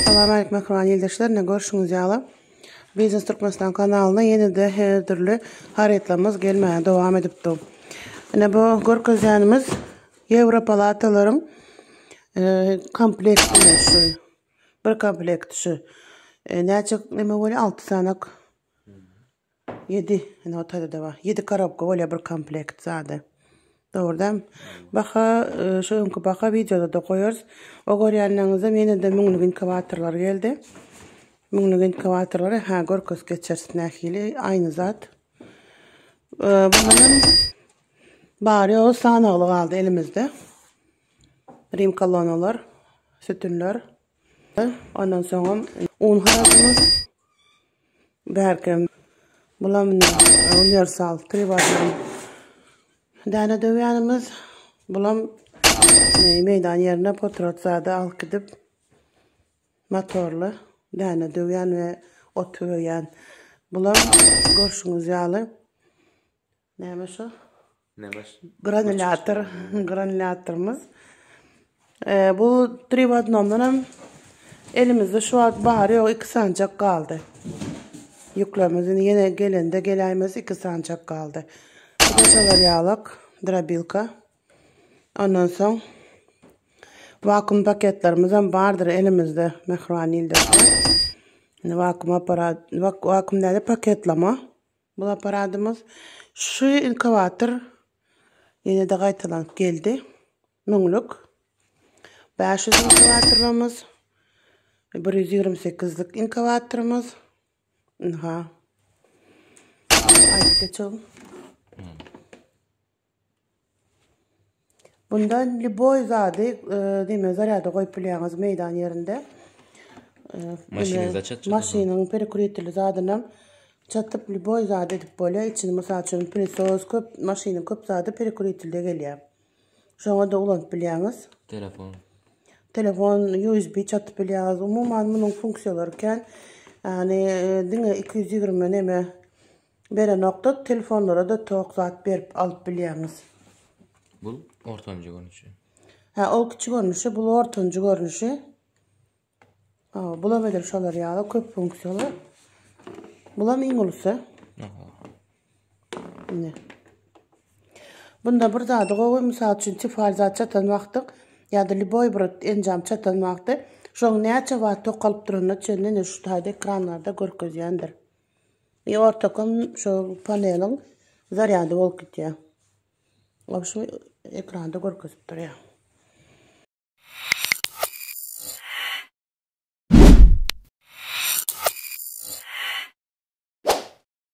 Assalamualaikum ekran yeldeşlerine görüşünüz ýaly. Biznes Türkmenistan kanalyna ýene-de her türlü haretlamiz gelmäge dowam edipdi. Ene bu görkezýänimiz Ýewropa atalaryň komplekti şu. Bir komplekt şu. Näçe neme boli 6 sanak 7 ene otada da var. 7 karabka boli bir komplekt zady. Doğrudan. Baxa şu önkü baxa videoda da koyarız. O görýänleňizde meni de müňlük inkubatorlar geldi. Müňlük inkubatorlary ha görköz geçersin nähili aýny zat. Bundan bari o sanaly galdy elimizde. Rim kolonyalar, sütünler. Ondan soňra un harajymyz. Berkem bulam universal privatly dana döwýänimiz bulam meýdan ýerine potrotsada alyp gidip motorly dana döwýän we ot döwýän bulam görüşüňiz ýaly. Näme şu? Granulatorymyz. Bu trivatnomdan elimizde şu an bari o 2 sancak kaldı. Yüklemizin yine gelende gelayımız 2 sancak kaldı. Başalar yağlık, drabilka. Ondan sonra vakum paketlerimizden vardır elimizde mehranilde. Vakum aparat, vakum dedi paketlama. Bu aparatımız şu inkubator yine de gaytalanıp geldi. Müňlük. 500 inkubatorlarımız. 128'lik inkubatorumuz. Ha. Ayıp geçelim. Bundan liboy zady, deme zaryada goýup bilýäňiz meýdan ýerinde. Maşynyňyzda çatjak. Maşynyň perekuritli zadynam çatyp liboy zady edip bolýar. İçinde mysal üçin presos köp, maşynyň köp zady perekuritli gelýär. Şoňa da ulanyp bilýäňiz. Telefon USB çatyp bilýäňiz. Umumyň munyň funksiýalary ken, ýani diňe 220 neme bere nokta telefonlara da tok zat berip alyp bilýäňiz. Bu ortancı görünüşü. Ha, o küçük görünüşü, bu ortancı görünüşü. Ha, bulabilir şolar ýaly köp funksiýaly. Bulam iň ulusy. Ne? Bunda bir zady gowy, mysal üçin tifal zat çatan wagty ýa-da liboy bir enjam çatan wagty, şoň näçe wagt tokalyp durany çenini şu taýda ekranlarda görkezýändir. Ortakam şu paneliň zaryady bolup gitýär. Şu ekranda görkezip durýar.